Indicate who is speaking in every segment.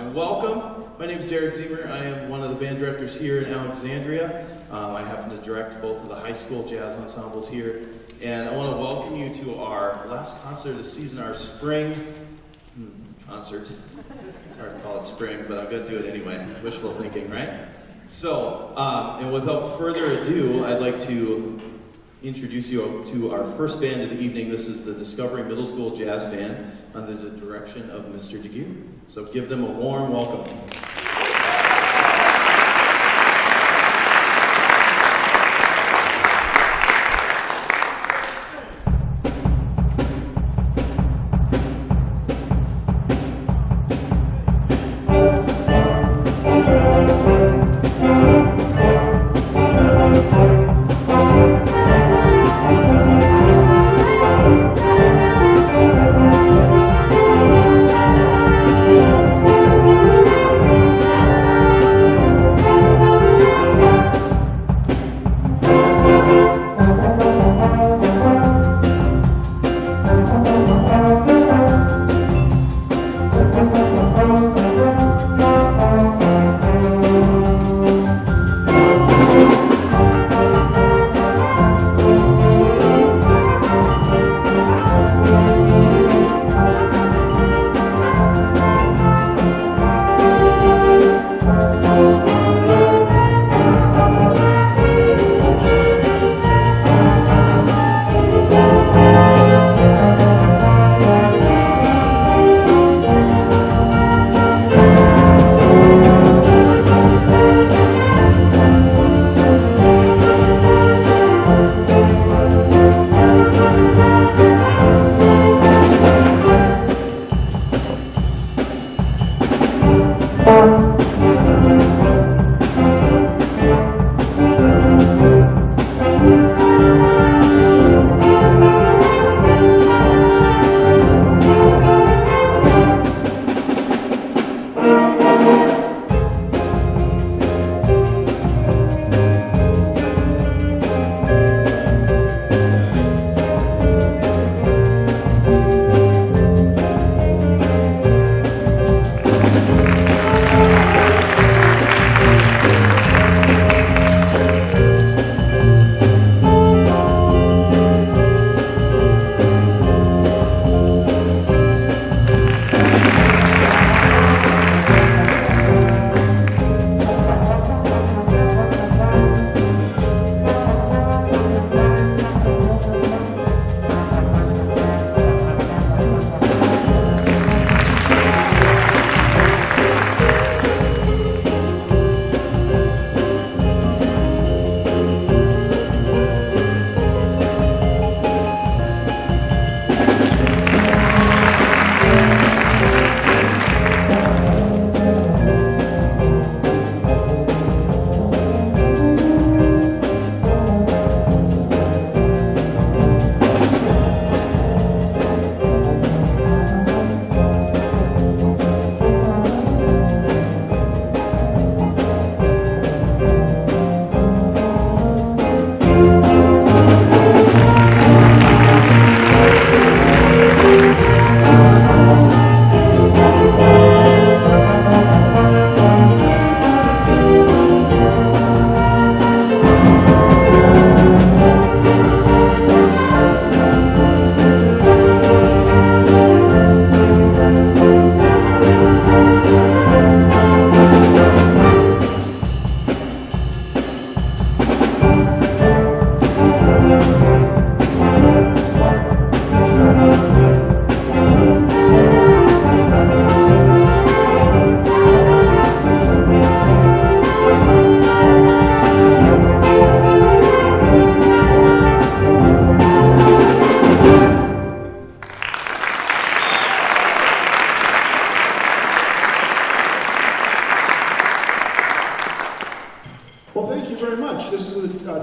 Speaker 1: And welcome. My name is Derek Ziemer. I am one of the band directors here in Alexandria. I happen to direct both of the high school jazz ensembles here. And I want to welcome you to our last concert of the season, our spring concert. It's hard to call it spring, but I'm going to do it anyway. Wishful thinking, right? So, and without further ado, I'd like to introduce you to our first band of the evening. This is the Discovery Middle School Jazz Band under the direction of Mr. DeGue. So give them a warm welcome.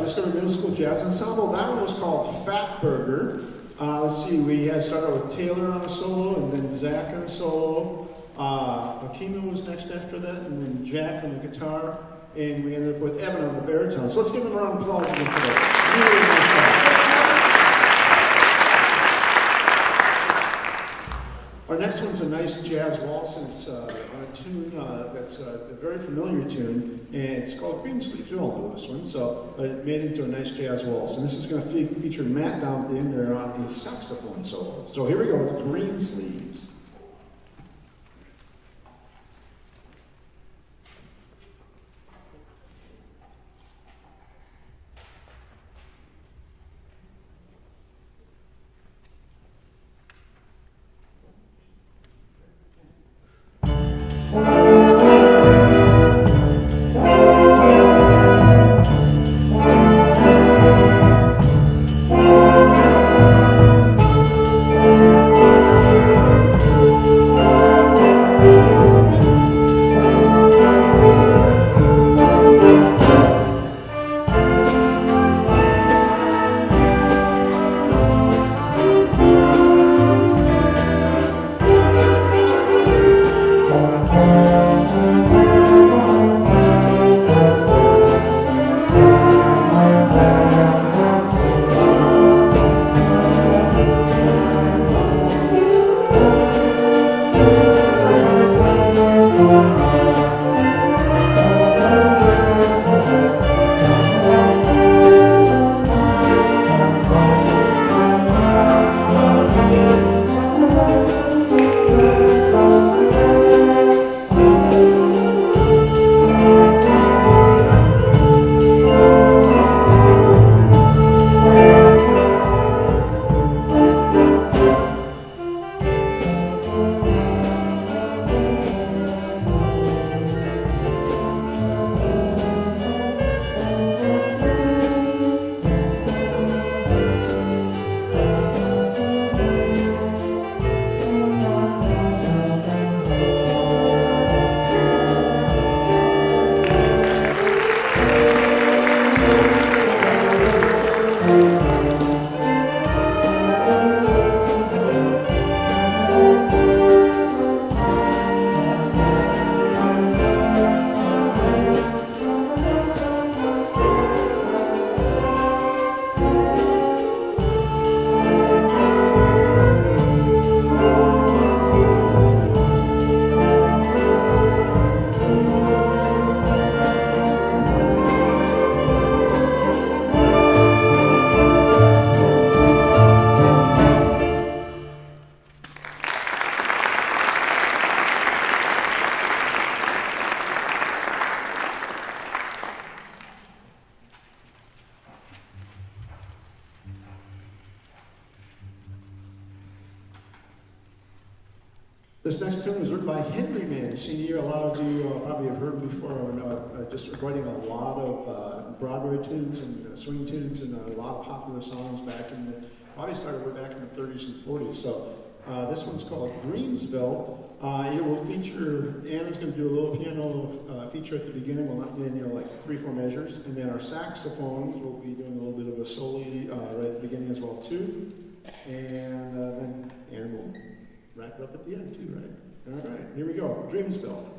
Speaker 2: Discovery Middle School Jazz Ensemble. That one was called Fat Burger. Let's see, we had started with Taylor on a solo, and then Zach on a solo. Akima was next after that, and then Jack on the guitar, and we ended up with Evan on the baritone. So let's give them a round of applause again for that. Really nice job. Our next one's a nice jazz waltz, and it's on a tune that's a very familiar tune, and it's called Green Sleeves. You all know this one, so it made it into a nice jazz waltz. And this is going to feature Matt down at the end there on his saxophone solo. So here we go with Green Sleeves. This next tune was written by Henry Mann, Sr. A lot of you probably have heard him before, just writing a lot of Broadway tunes and swing tunes and a lot of popular songs back in the, probably started way back in the 30s and 40s. So this one's called Greensville. It will feature, Anna's going to do a little piano feature at the beginning, well not in, like 3-4 measures, and then our saxophones will be doing a little bit of a solo right at the beginning as well too. And then Anna will wrap it up at the end too, right? All right, here we go. Dreamsville.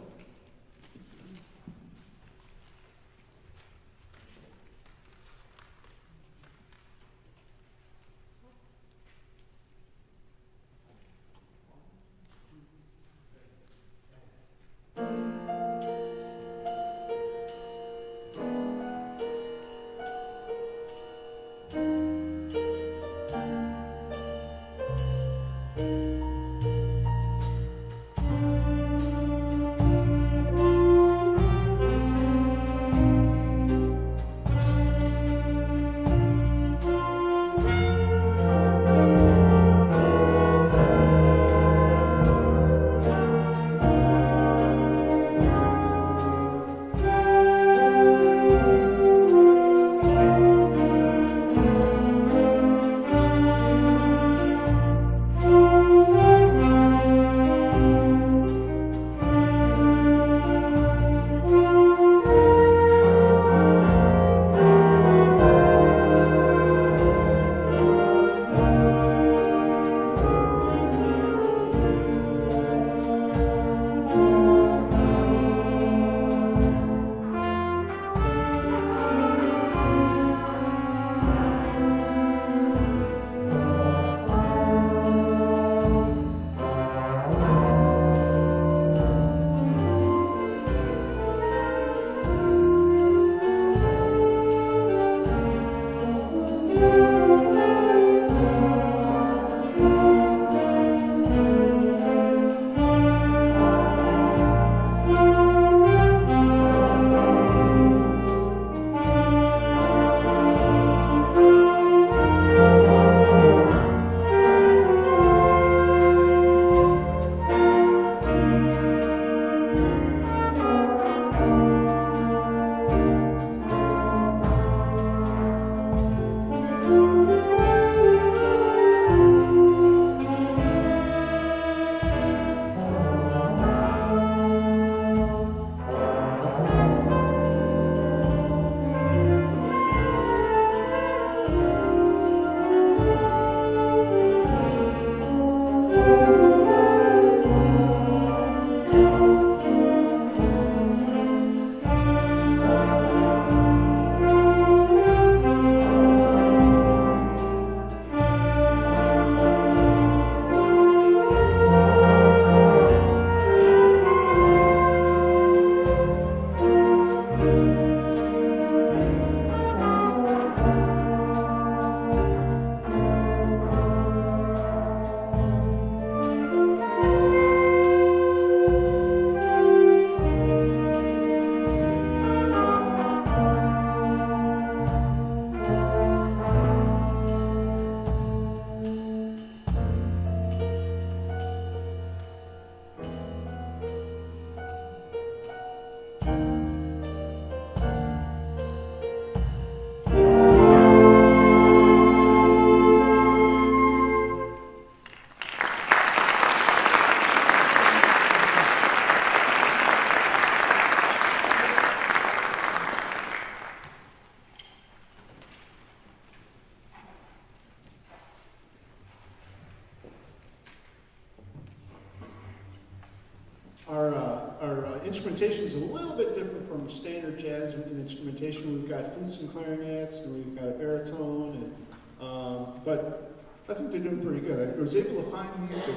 Speaker 2: instrumentation is a little bit different from standard jazz instrumentation. We've got flutes and clarinets, and we've got a baritone, but I think they're doing pretty good. I was able to find music.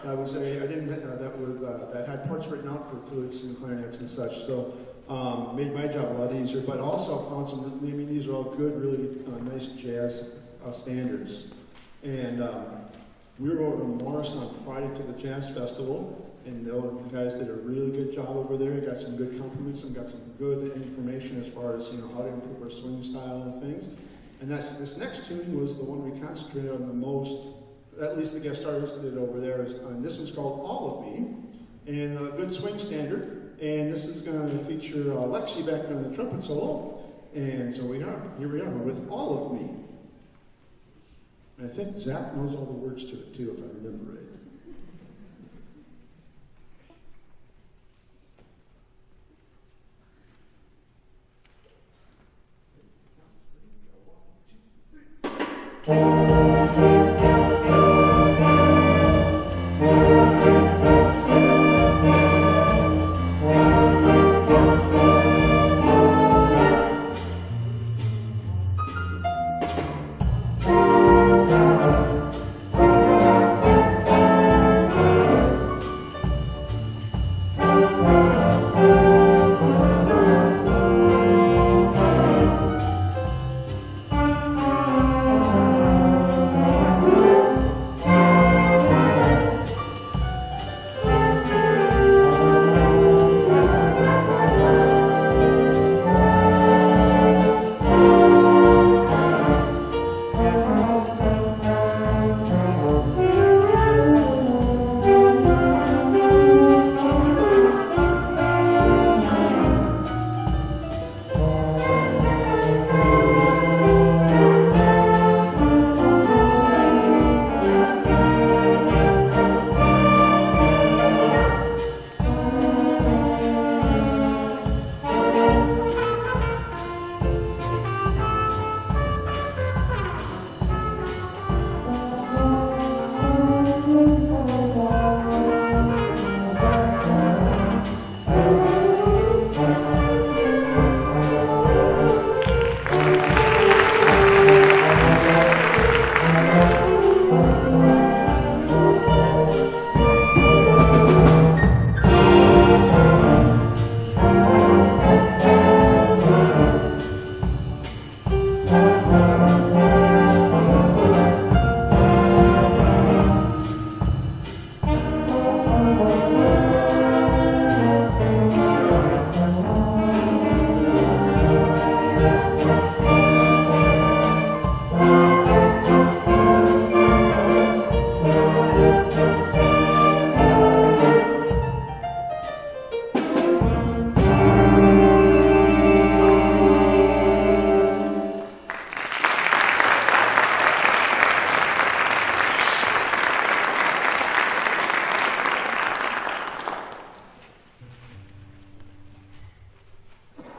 Speaker 2: I would say I didn't that had parts written out for flutes and clarinets and such. So made my job a lot easier. But also found some. I mean, these are all good, really nice jazz standards. And we were over in Morrison on Friday to the Jazz Festival. And the guys did a really good job over there. Got some good compliments and got some good information as far as how to improve our swing style and things. And this next tune was the one we concentrated on the most. At least the guest artist did over there. And this one's called "All of Me," and a good swing standard. And this is going to feature Lexi back there on the trumpet solo. And so here we are with "All of Me." And I think Zach knows all the words to it too, if I remember right.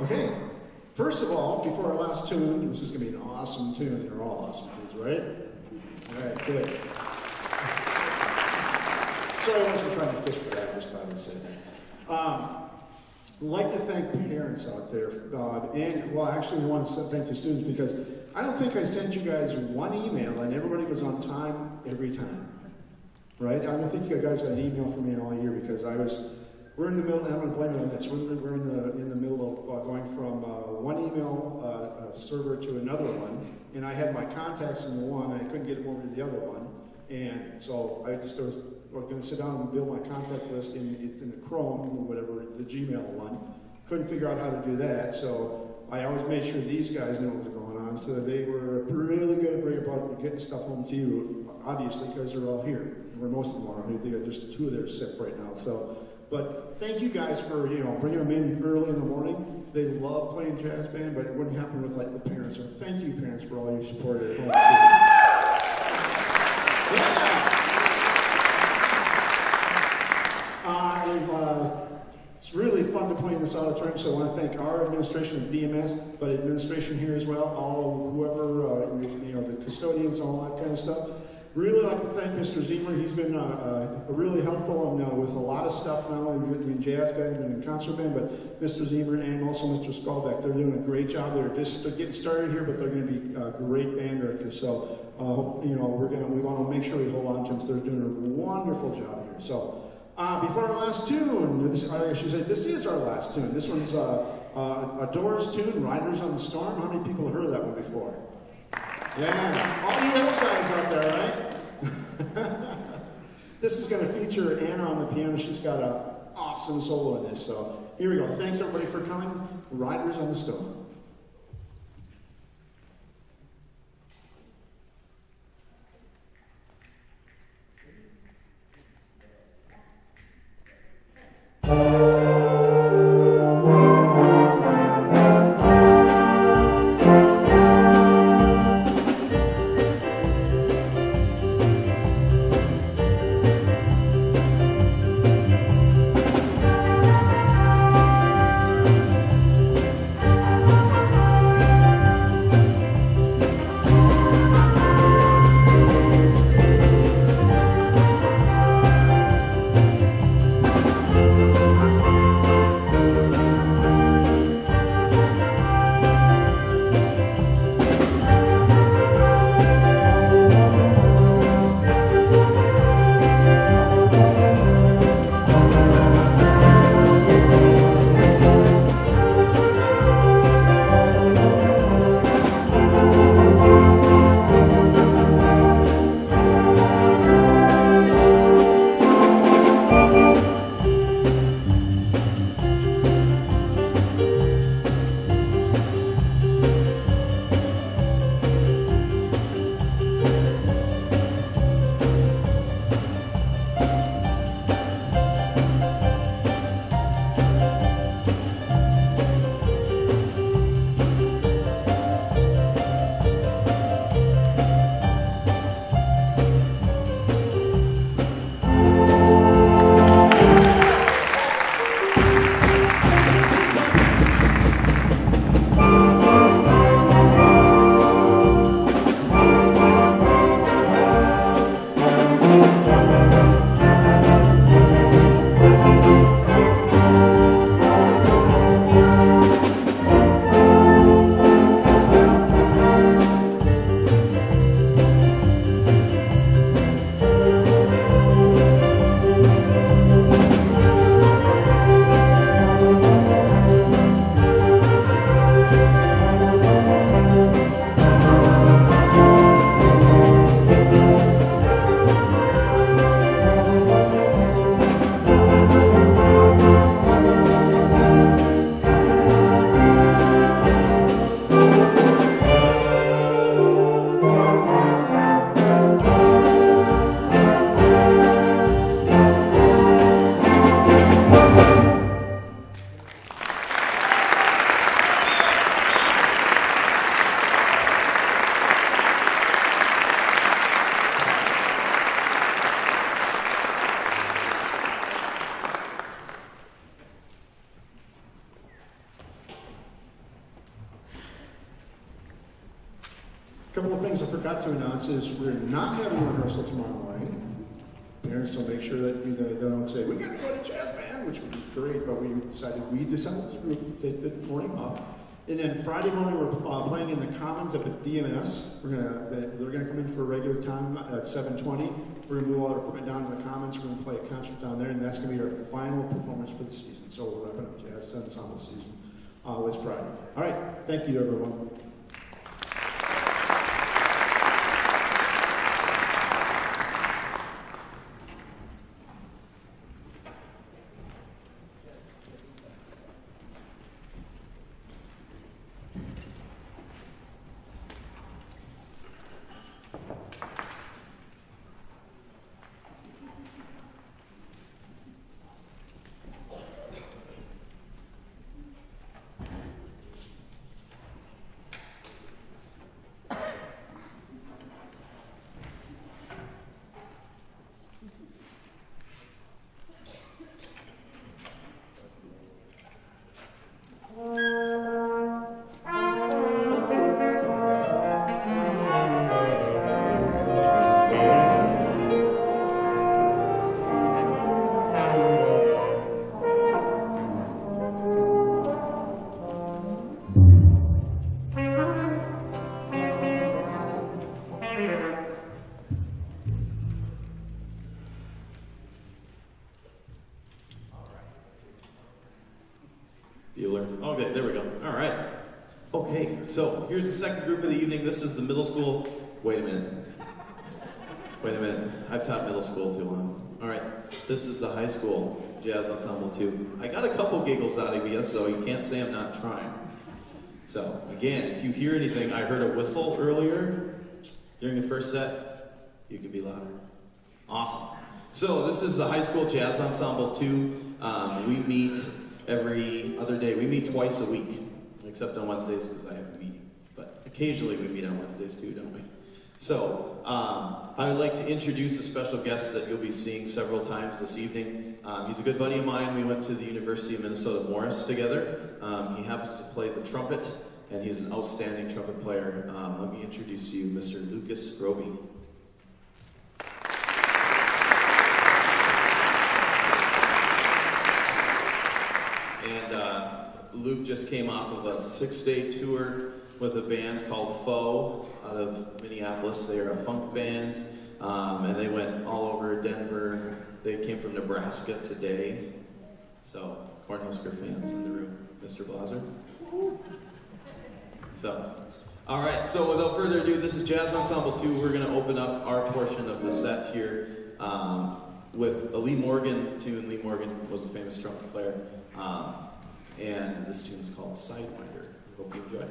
Speaker 2: Okay, first of all, before our last tune, which is going to be an awesome tune, they're all awesome tunes, right? All right, good. So I wasn't trying to fish for that, just thought I'd say that. I'd like to thank parents out there, and, well, actually, we want to thank the students because I don't think I sent you guys one email and everybody was on time every time, right? I don't think you guys got an email from me all year because we're in the middle, and I'm going to blame it on this. We're in the middle of going from one email server to another one, and I had my contacts in the one, and I couldn't get them over to the other one, and so I was going to sit down and build my contact list it's in the Chrome, or whatever, the Gmail one. Couldn't figure out how to do that, so I always made sure these guys knew what was going on, so they were really good about getting stuff home to you, obviously, because they're all here. Where most of them are. I think there's two of them sick right now, so. But thank you guys for, bringing them in early in the morning. They love playing jazz band, but it wouldn't happen with like the parents. So thank you, parents, for all your support at home. It's really fun to play in this auditorium, so I want to thank our administration of DMS, but administration here as well, all whoever, the custodians, all that kind of stuff. Really like to thank Mr. Zemer. He's been really helpful with a lot of stuff, not only in jazz band and in concert band, but Mr. Zemer and also Mr. Skalbeck. They're doing a great job. They're just getting started here, but they're going to be great band directors. So, we want to make sure we hold on to them. So they're doing a wonderful job here. So, before our last tune, I should say this is our last tune. This one's a Doors tune, "Riders on the Storm." How many people have heard of that one before? Yeah, all you old guys out there, right? This is going to feature Anna on the piano. She's got an awesome solo in this. So here we go. Thanks everybody for coming. "Riders on the Storm." Couple of things I forgot to announce is we're not having a rehearsal tomorrow morning. Parents, so make sure that they don't say, "We got to go to jazz band," which would be great, but we decided as a group take the morning off. And then Friday morning we're playing in the Commons up at DMS. They're gonna come in for a regular time at 7:20. We're gonna move all our equipment down to the Commons. We're gonna play a concert down there, and that's gonna be our final performance for the season. So we're wrapping up Jazz Ensemble season with Friday. All right, thank you everyone.
Speaker 1: Bueller. Okay, there we go. All right. Okay, so here's the second group of the evening. This is the middle school. Wait a minute. I've taught middle school too long. All right, this is the high school jazz ensemble too. I got a couple giggles out of you, so you can't say I'm not trying. So again, if you hear anything, I heard a whistle earlier during the first set. You can be louder. Awesome. So this is the high school jazz ensemble too. We meet every other day. We meet twice a week, except on Wednesdays because I have a meeting. But occasionally we meet on Wednesdays too, don't we? So I would like to introduce a special guest that you'll be seeing several times this evening. He's a good buddy of mine. We went to the University of Minnesota Morris together. He happens to play the trumpet, and he's an outstanding trumpet player. Let me introduce to you Mr. Lucas Grovey. And Luke just came off of a 6-day tour with a band called Foe out of Minneapolis. They are a funk band, and they went all over Denver. They came from Nebraska today. So, Cornhusker fans in the room. Mr. Blaser. So, all right, so without further ado, this is Jazz Ensemble 2. We're going to open up our portion of the set here with a Lee Morgan tune. Lee Morgan was a famous trumpet player. And this tune is called Sidewinder. Hope you enjoy.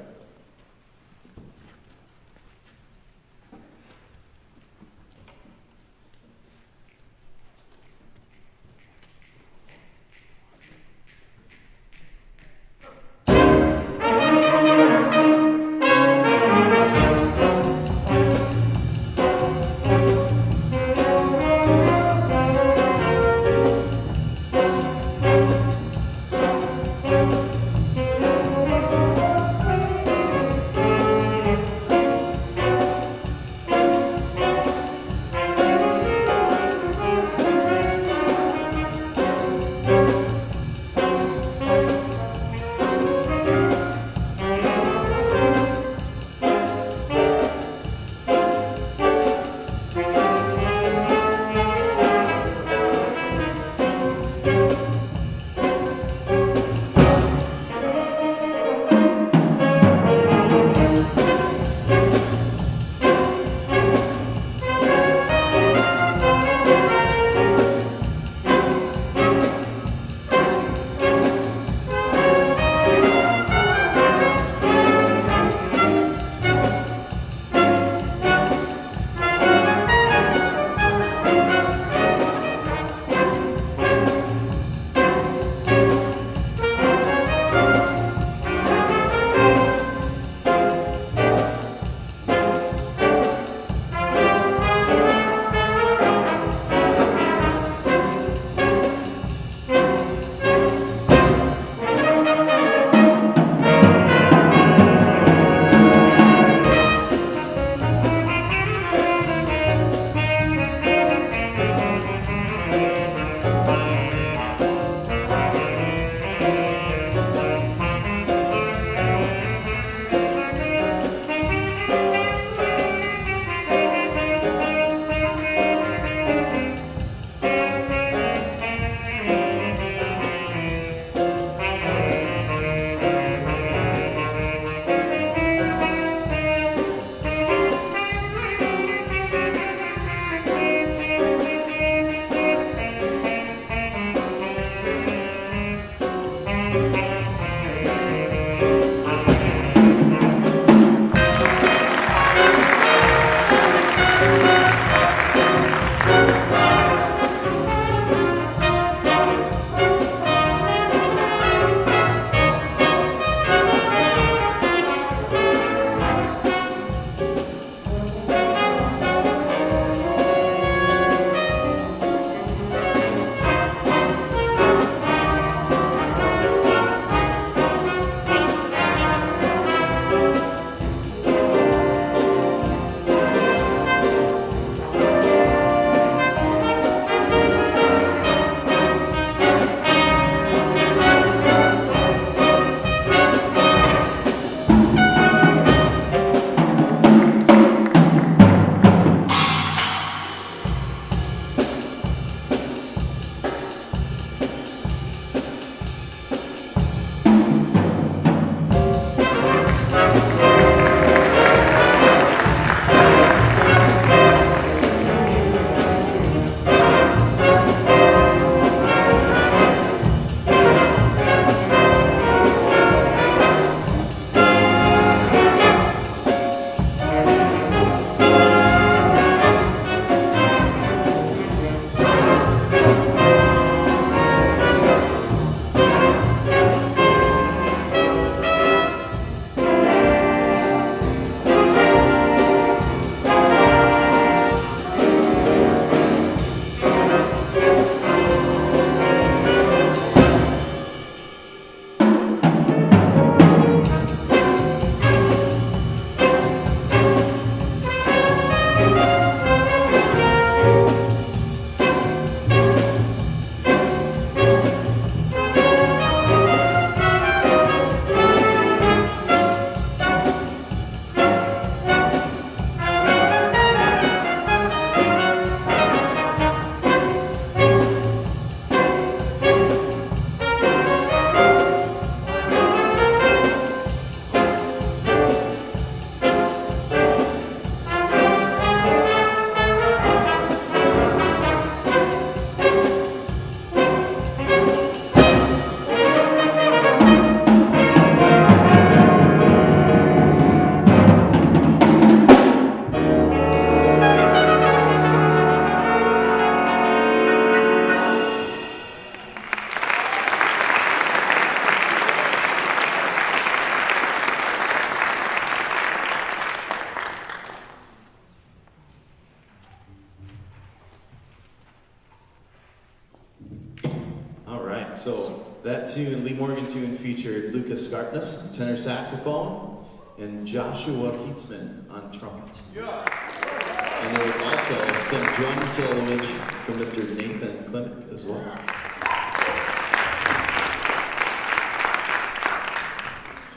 Speaker 1: tune, Lee Morgan tune, featured Lucas Skartness on tenor saxophone and Joshua Keatsman on trumpet. And there was also some drum soloage from Mr. Nathan Klimek as well.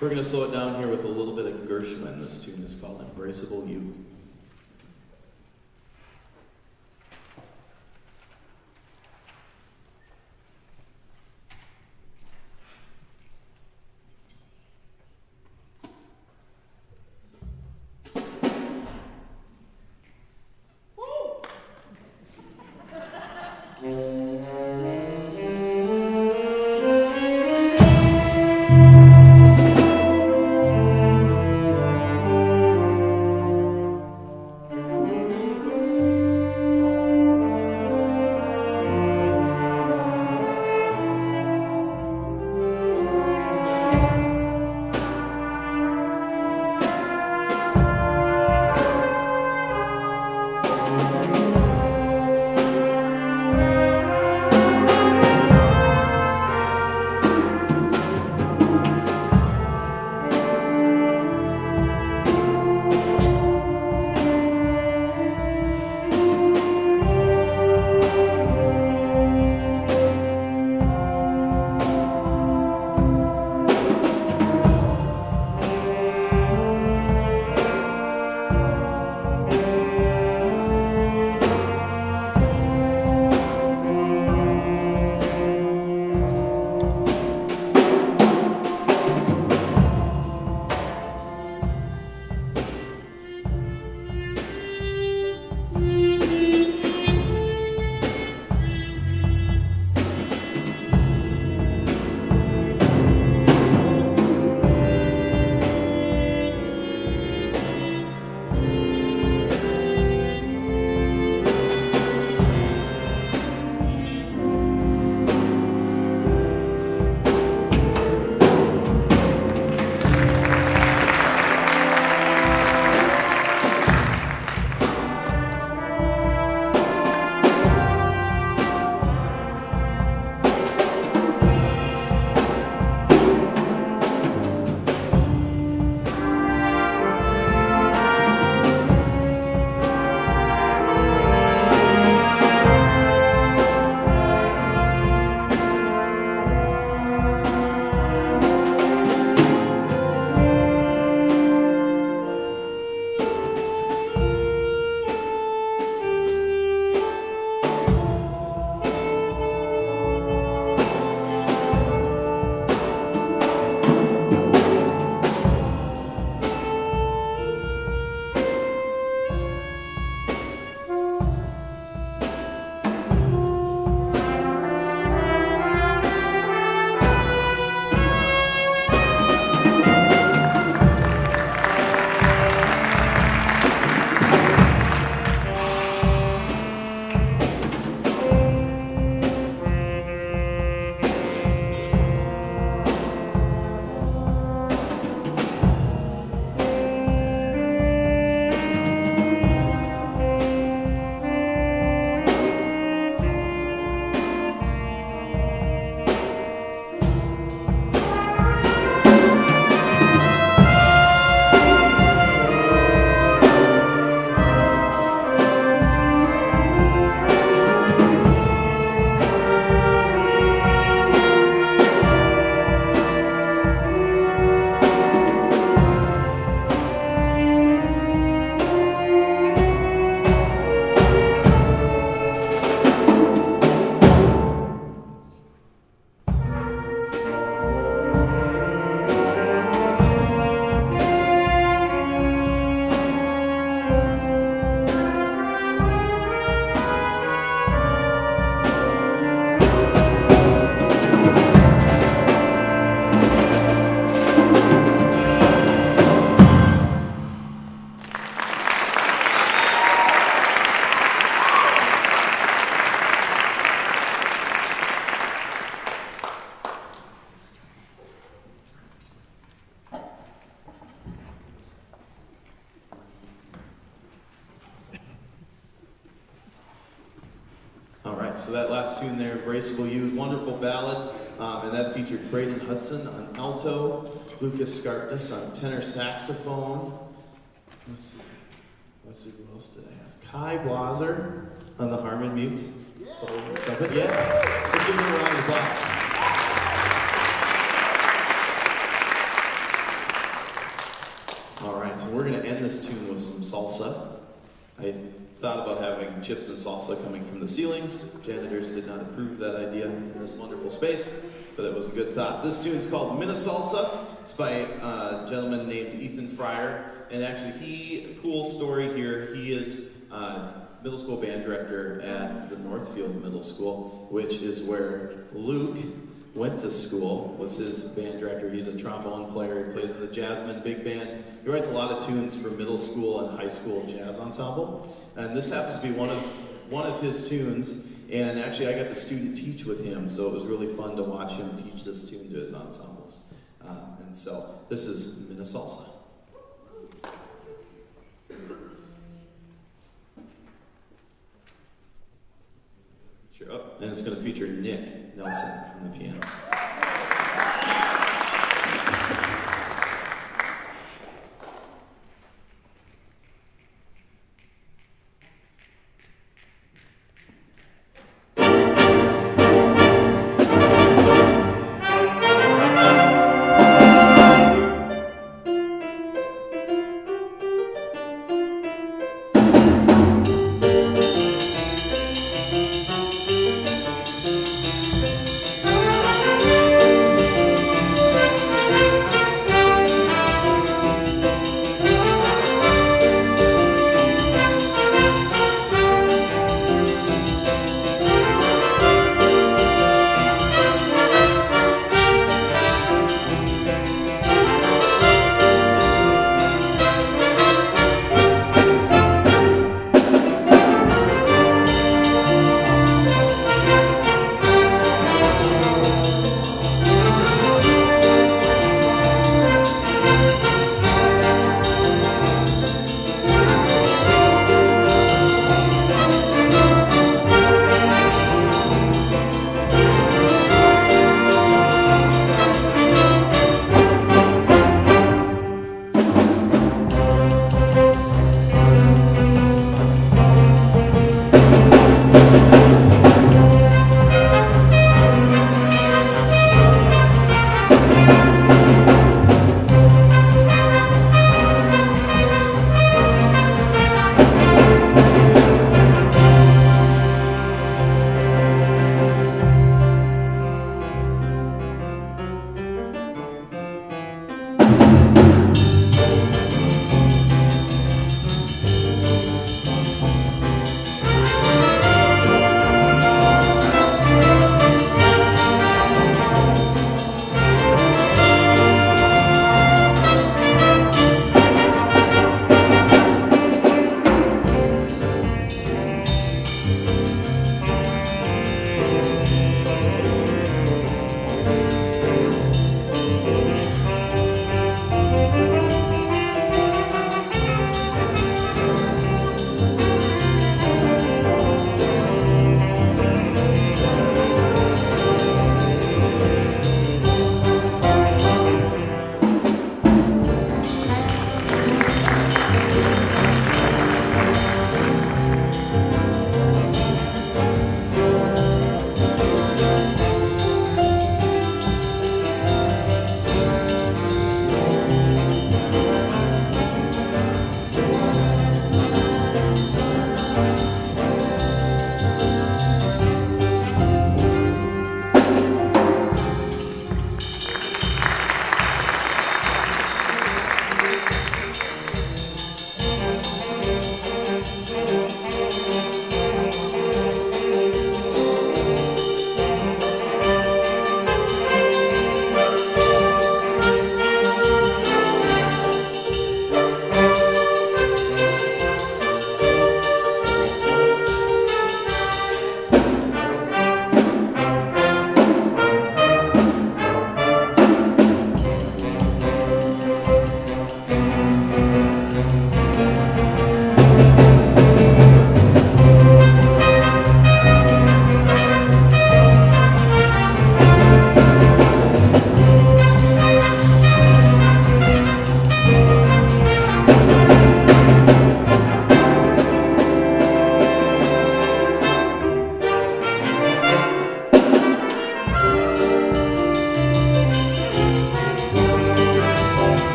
Speaker 1: We're going to slow it down here with a little bit of Gershwin. This tune is called Embraceable You. All right, so that last tune there, Embraceable You, wonderful ballad and that featured Braden Hudson on alto, Lucas Scartness on tenor saxophone. Let's see, who else did I have? Kai Blaser on the harmon mute. Solo trumpet. Yeah, let's give him a round of applause. All right, so we're going to end this tune with some salsa. I thought about having chips and salsa coming from the ceilings. Janitors did not approve that idea in this wonderful space, but it was a good thought. This tune's called Minnesalsa. It's by a gentleman named Ethan Fryer, and actually cool story here, he is middle school band director at the Northfield Middle School, which is where Luke went to school, was his band director. He's a trombone player, he plays in the Jasmine Big Band. He writes a lot of tunes for middle school and high school jazz ensemble. And this happens to be one of his tunes, and actually I got to student teach with him, so it was really fun to watch him teach this tune to his ensembles. And so this is Minnesalsa. And it's going to feature Nick Nelson on the piano.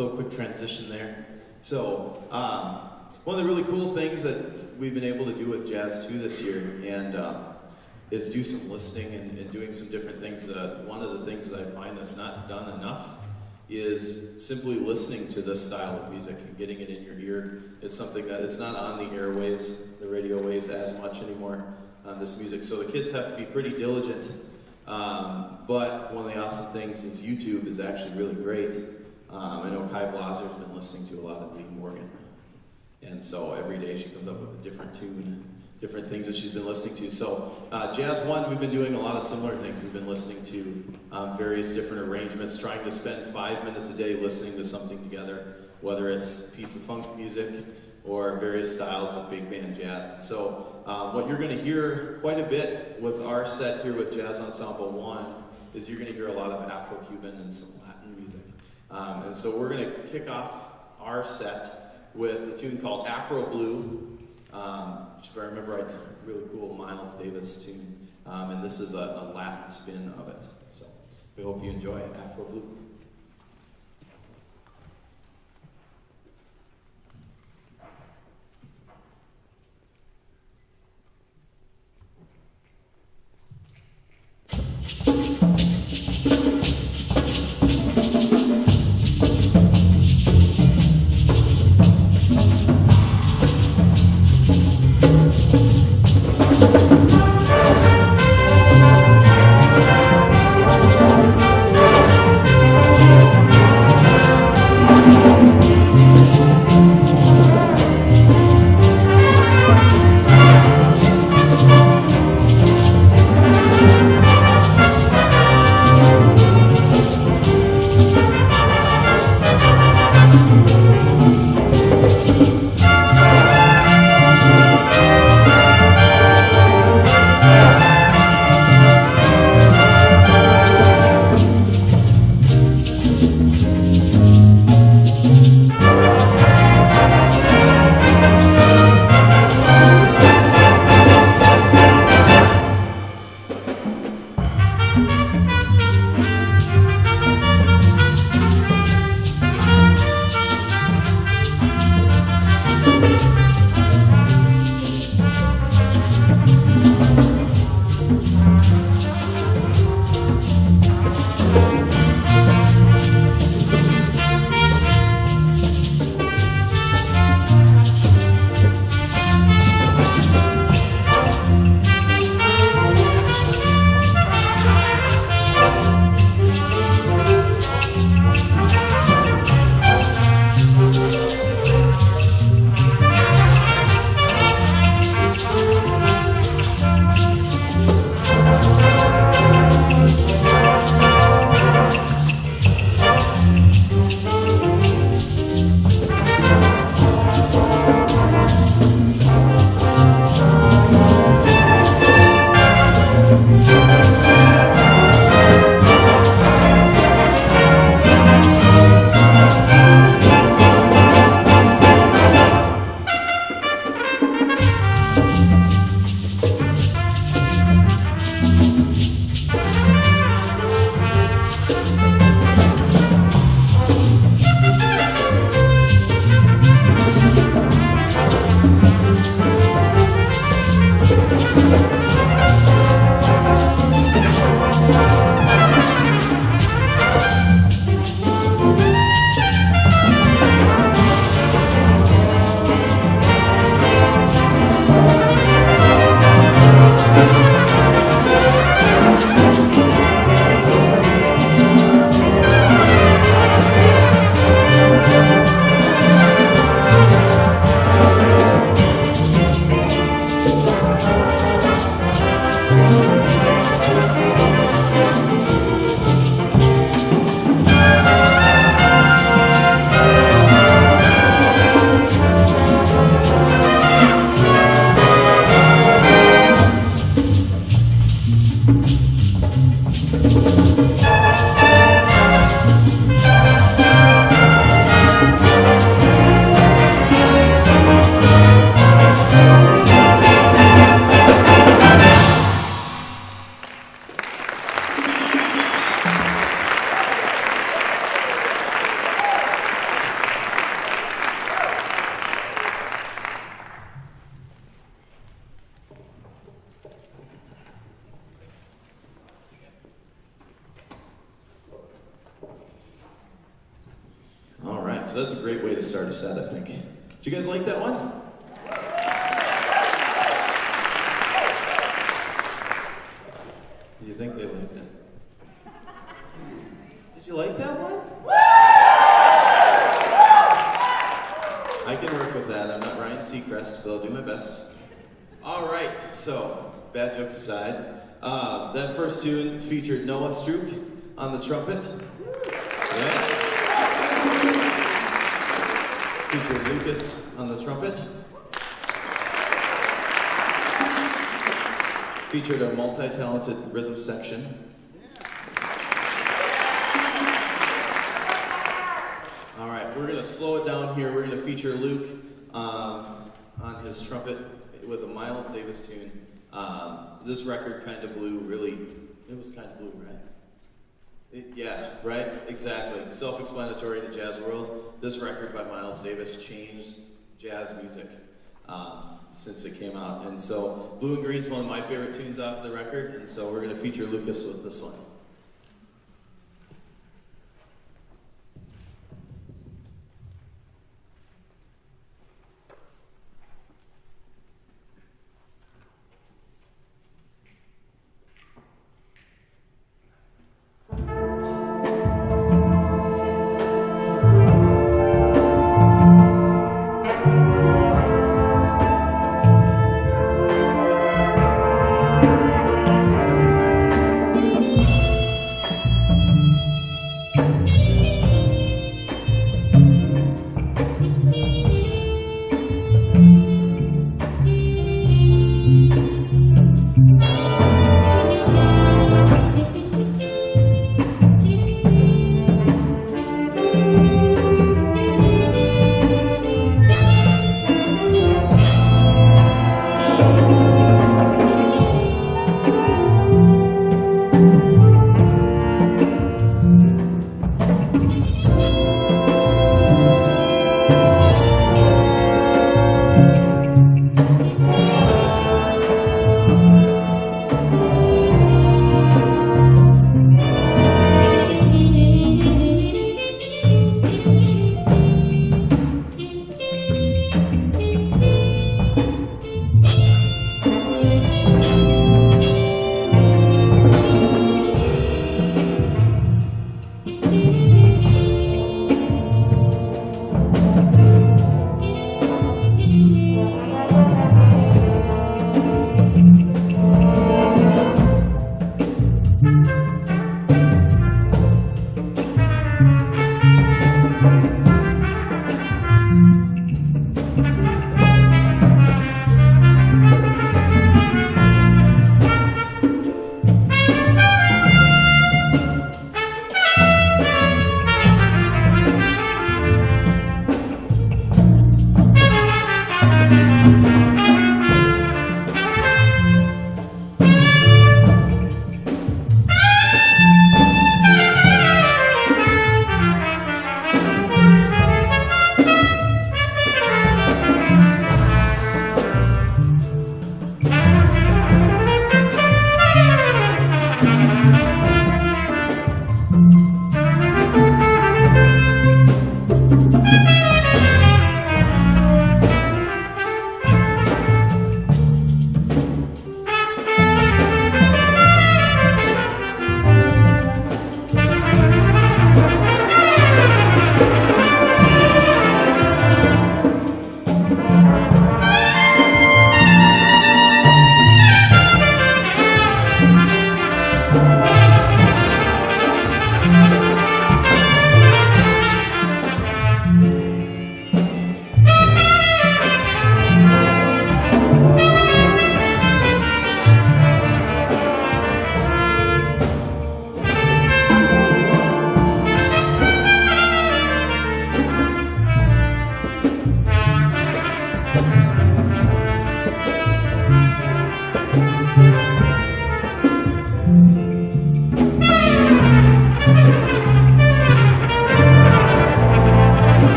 Speaker 1: little quick transition there. So, one of the really cool things that we've been able to do with Jazz 2 this year, and is do some listening and doing some different things. One of the things that I find that's not done enough is simply listening to this style of music and getting it in your ear. It's something that it's not on the airwaves, the radio waves as much anymore on this music. So the kids have to be pretty diligent. But one of the awesome things is YouTube is actually really great. I know Kai Blazer's been listening to a lot of Lee Morgan. And so every day she comes up with a different tune, different things that she's been listening to. So Jazz 1, we've been doing a lot of similar things. We've been listening to various different arrangements, trying to spend 5 minutes a day listening to something together, whether it's a piece of funk music or various styles of big band jazz. And so what you're going to hear quite a bit with our set here with Jazz Ensemble 1 is you're going to hear a lot of Afro-Cuban and some Latin music. And so we're going to kick off our set with a tune called Afro Blue, which if I remember right, it's a really cool Miles Davis tune. And this is a Latin spin of it. So we hope you enjoy Afro Blue. so that's a great way to start a set, I think. Did you guys like that one? Do you think they liked it? Did you like that one? I can work with that. I'm not Ryan Seacrest, but I'll do my best. All right, so bad jokes aside, that first tune featured Noah Strook on the trumpet. Yeah. Featured Lucas on the trumpet. Featured a multi-talented rhythm section. All right, we're gonna slow it down here. We're gonna feature Luke on his trumpet with a Miles Davis tune. This record kind of blew, really, it was kind of blue, right? Yeah, right? Exactly. Self-explanatory in the jazz world. This record by Miles Davis changed jazz music since it came out. And so Blue and Green's one of my favorite tunes off the record, and so we're going to feature Lucas with this one.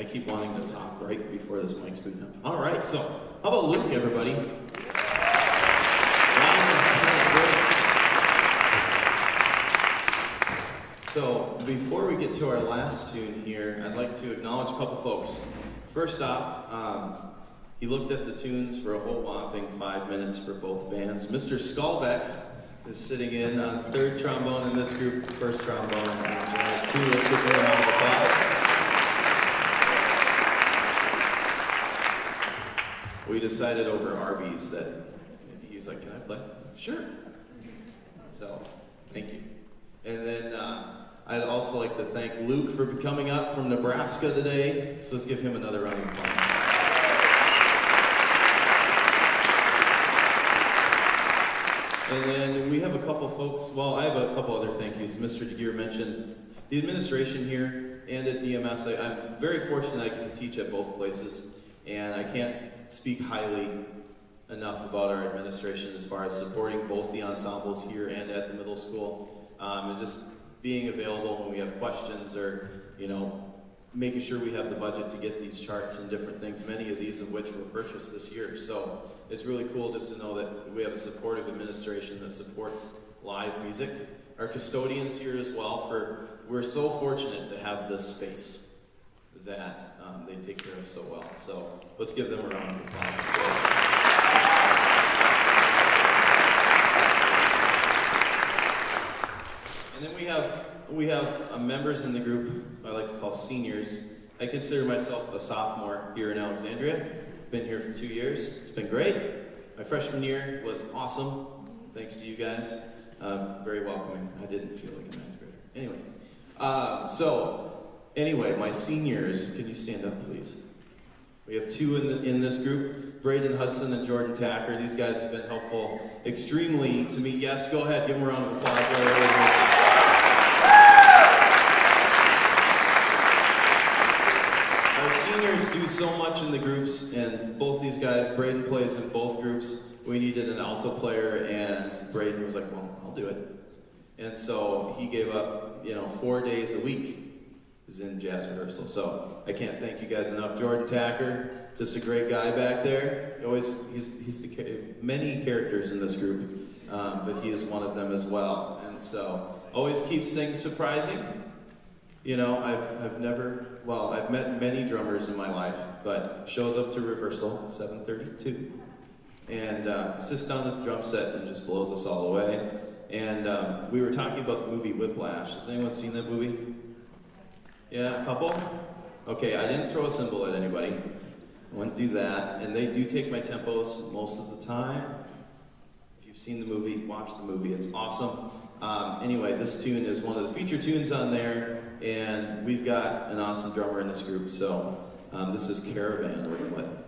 Speaker 1: I keep wanting to talk right before this mic's booting up. All right, so how about Luke, everybody? So before we get to our last tune here, I'd like to acknowledge a couple folks. First off, he looked at the tunes for a whole whopping 5 minutes for both bands. Mr. Skalbeck is sitting in on third trombone in this group, first trombone in jazz too. Let's give him a round of applause. We decided over Arby's that he's like, "Can I play?" Sure. So, thank you. And then I'd also like to thank Luke for coming up from Nebraska today. So let's give him another round of applause. And then we have a couple folks, well, I have a couple other thank yous. Mr. DeGear mentioned the administration here and at DMS. I'm very fortunate I get to teach at both places, and I can't speak highly enough about our administration as far as supporting both the ensembles here and at the middle school, and just being available when we have questions or, making sure we have the budget to get these charts and different things, many of these of which were purchased this year. So it's really cool just to know that we have a supportive administration that supports live music. Our custodians here as well, we're so fortunate to have this space that they take care of so well. So let's give them a round of applause. And then we have members in the group I like to call seniors. I consider myself a sophomore here in Alexandria. Been here for 2 years. It's been great. My freshman year was awesome. Thanks to you guys. Very welcoming. I didn't feel like a ninth grader. Anyway, my seniors, can you stand up, please? We have two in this group, Braden Hudson and Jordan Tacker. These guys have been helpful extremely to me. Yes, go ahead, give them a round of applause. Our seniors do so much in the groups, and both these guys, Braden plays in both groups. We needed an alto player, and Braden was like, well, I'll do it. And so he gave up, 4 days a week is in jazz rehearsal. So I can't thank you guys enough. Jordan Tacker, just a great guy back there. He's many characters in this group, but he is one of them as well. And so always keeps things surprising. I've met many drummers in my life, but shows up to rehearsal at 7:32 and sits down at the drum set and just blows us all away. And we were talking about the movie Whiplash. Has anyone seen that movie? Yeah, a couple? Okay, I didn't throw a cymbal at anybody. I wouldn't do that. And they do take my tempos most of the time. If you've seen the movie, watch the movie. It's awesome. Anyway, this tune is one of the feature tunes on there, and we've got an awesome drummer in this group. So this is Caravan. We're going to let